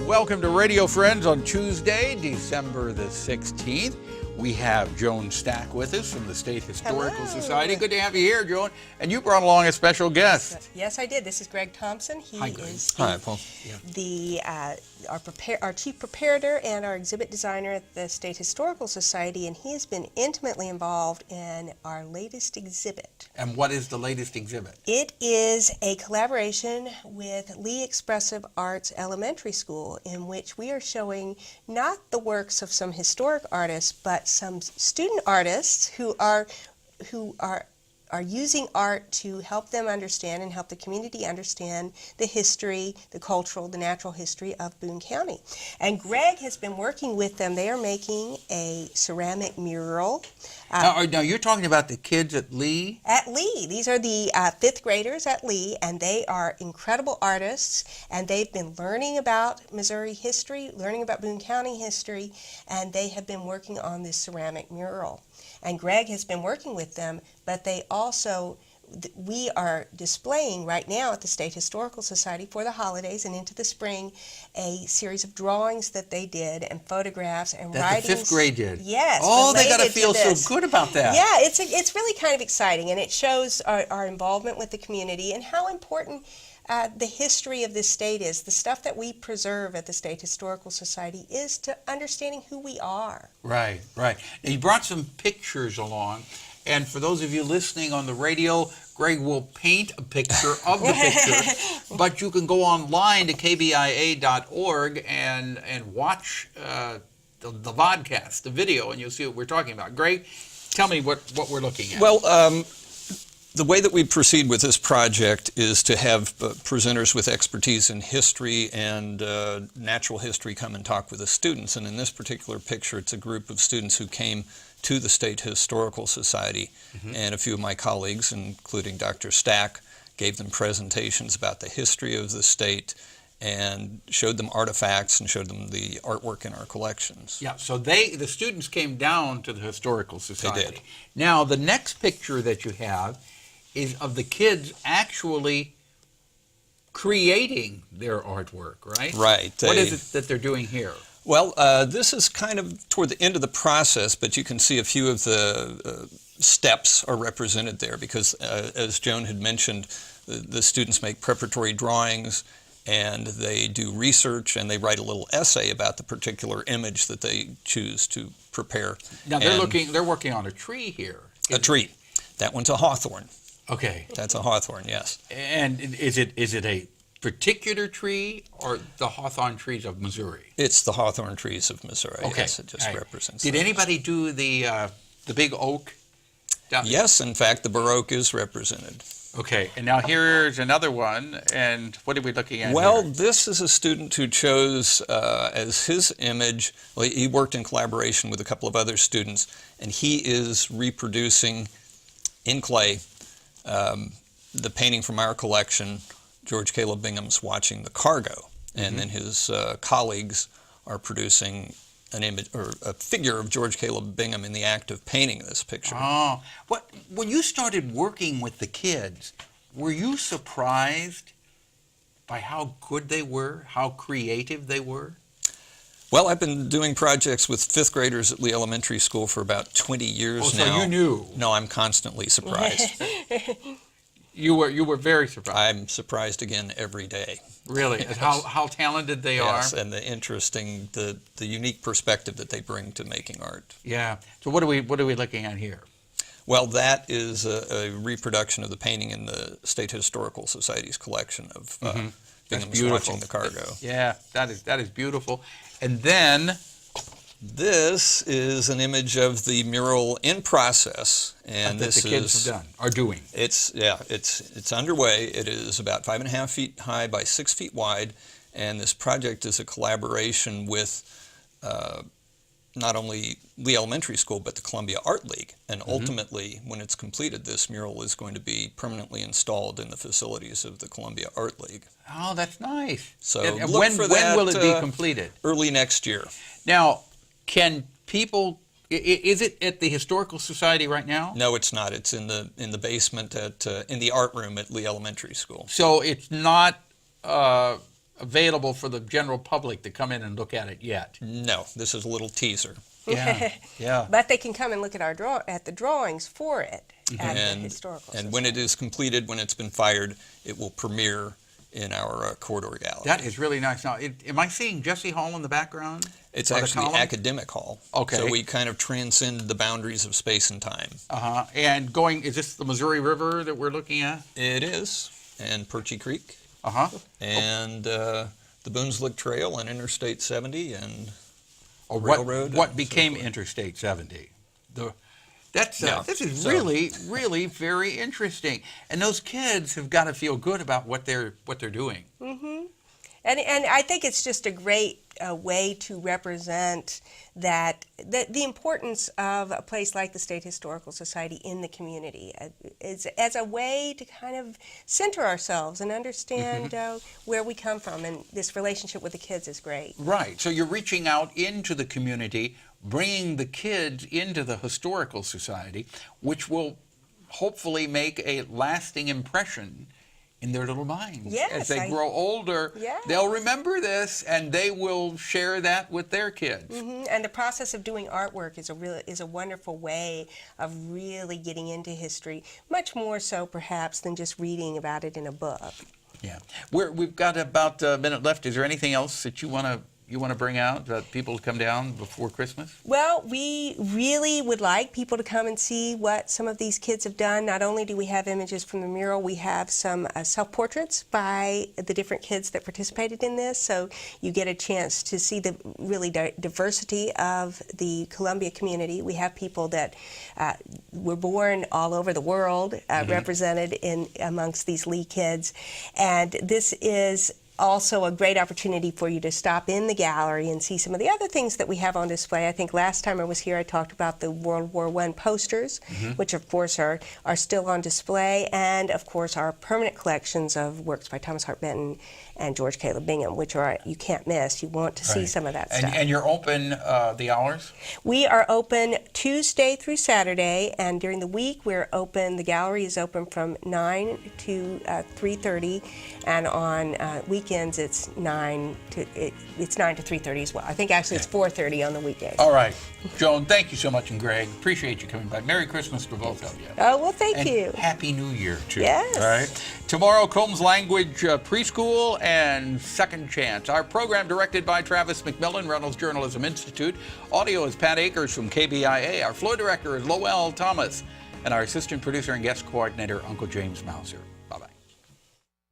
Welcome to Radio Friends on Tuesday, December the 16th. We have Joan Stack with us from the State Historical Society. Good to have you here, Joan. And you brought along a special guest. Yes, I did. This is Greig Thompson. He is our chief preparator and our exhibit designer at the State Historical Society, and he has been intimately involved in our latest exhibit. And what is the latest exhibit? It is a collaboration with Lee Expressive Arts Elementary School, in which we are showing not the works of some historic artists, but some student artists who are using art to help them understand and help the community understand the history, the cultural, the natural history of Boone County. And Greig has been working with them. They are making a ceramic mural. Now, you're talking about the kids at Lee? At Lee. These are the fifth graders at Lee, and they are incredible artists, and they've been learning about Missouri history, learning about Boone County history, and they have been working on this ceramic mural. And Greig has been working with them, but they also, we are displaying right now at the State Historical Society for the holidays and into the spring a series of drawings that they did and photographs and writings. That the fifth grade did? Yes. Oh, they got to feel so good about that. Yeah, it's really kind of exciting, and it shows our involvement with the community and how important the history of this state is. The stuff that we preserve at the State Historical Society is to understanding who we are. Right, right. Now, you brought some pictures along, and for those of you listening on the radio, Greig will paint a picture of the picture, but you can go online to kbia.org and watch the vodcast, the video, and you'll see what we're talking about. Greig, tell me what we're looking at. Well, the way that we proceed with this project is to have presenters with expertise in history and natural history come and talk with the students. And in this particular picture, it's a group of students who came to the State Historical Society, and a few of my colleagues, including Dr. Stack, gave them presentations about the history of the state and showed them artifacts and showed them the artwork in our collections. Yeah, so the students came down to the Historical Society. They did. Now, the next picture that you have is of the kids actually creating their artwork, right? Right. What is it that they're doing here? Well, this is kind of toward the end of the process, but you can see a few of the steps are represented there because, as Joan had mentioned, the students make preparatory drawings and they do research and they write a little essay about the particular image that they choose to prepare. Now, they're working on a tree here. A tree. That one's a hawthorn. Okay. That's a hawthorn, yes. And is it a particular tree or the hawthorn trees of Missouri? It's the hawthorn trees of Missouri. Okay. Yes, it just represents Did those. Anybody do the big oak? Yes, in fact, the Bur Oak is represented. Okay, and now here's another one, and what are we looking at Well, here? this is a student who chose as his image, well, he worked in collaboration with a couple of other students, and he is reproducing in clay the painting from our collection, George Caleb Bingham's Watching the Cargo, and then his colleagues are producing an image or a figure of George Caleb Bingham in the act of painting this picture. Oh, when you started working with the kids, were you surprised by how good they were, how creative they were? Well, I've been doing projects with fifth graders at Lee Elementary School for about 20 years now. So you knew? No, I'm constantly surprised. You were very surprised. I'm surprised again every day. Really? Yes. How talented they Yes, are? and the interesting, the unique perspective that they bring to making art. Yeah. So what are we looking at here? Well, that is a reproduction of the painting in the State Historical Society's collection of Bingham's Watching the Cargo. Yeah, that is beautiful. And then This is an image of the mural in process, and that this the kids are doing. It's underway. It is about 5.5 feet high by 6 feet wide, and this project is a collaboration with not only Lee Elementary School but the Columbia Art League. And ultimately, when it's completed, this mural is going to be permanently installed in the facilities of the Columbia Art League. Oh, that's nice. So and look when for that, will it be completed? Early next year. Now, can people? Is it at the Historical Society right now? No, it's not. It's in the basement in the art room at Lee Elementary School. So it's not available for the general public to come in and look at it yet. No, this is a little teaser. Yeah, yeah. But they can come and look at the drawings for it at the Historical Society. And when it is completed, when it's been fired, it will premiere in our corridor gallery. That is really nice. Now, am I seeing Jesse Hall in the background? It's Or the actually column? Academic Hall. Okay. So we kind of transcend the boundaries of space and time. And is this the Missouri River that we're looking at? It is, and Perchie Creek, and the Boonslick Trail and Interstate 70 and Railroad. What became Interstate 70? This is really, really very interesting. And those kids have got to feel good about what they're doing. And I think it's just a great way to represent the importance of a place like the State Historical Society in the community as a way to kind of center ourselves and understand where we come from. And this relationship with the kids is great. Right. So you're reaching out into the community, bringing the kids into the Historical Society, which will hopefully make a lasting impression in their little minds. Yes, as they grow older, they'll remember this and they will share that with their kids. And the process of doing artwork is a wonderful way of really getting into history, much more so perhaps than just reading about it in a book. Yeah. We've got about a minute left. Is there anything else that you want to bring out that people come down before Christmas? Well, we really would like people to come and see what some of these kids have done. Not only do we have images from the mural, we have some self-portraits by the different kids that participated in this, so you get a chance to see the really diversity of the Columbia community. We have people that were born all over the world represented amongst these Lee kids, and this is also a great opportunity for you to stop in the gallery and see some of the other things that we have on display. I think last time I was here I talked about the World War I posters, which of course are still on display, and of course our permanent collections of works by Thomas Hart Benton and George Caleb Bingham, which you can't miss. You want to see some of that stuff. And you're open the hours? We are open Tuesday through Saturday, and during the week we're open. The gallery is open from 9 to 3:30, and on weekends it's 9 to 3:30 as well. I think actually it's 4:30 on the weekdays. All right. Joan, thank you so much, and Greg, appreciate you coming by. Merry Christmas to both of you. Oh, well, thank you. Happy New Year, too. Yes. All right. Tomorrow, Combs Language Preschool and Second Chance. Our program directed by Travis McMillan, Reynolds Journalism Institute. Audio is Pat Akers from KBIA. Our floor director is Lowell Thomas. And our assistant producer and guest coordinator, Uncle James Mauser.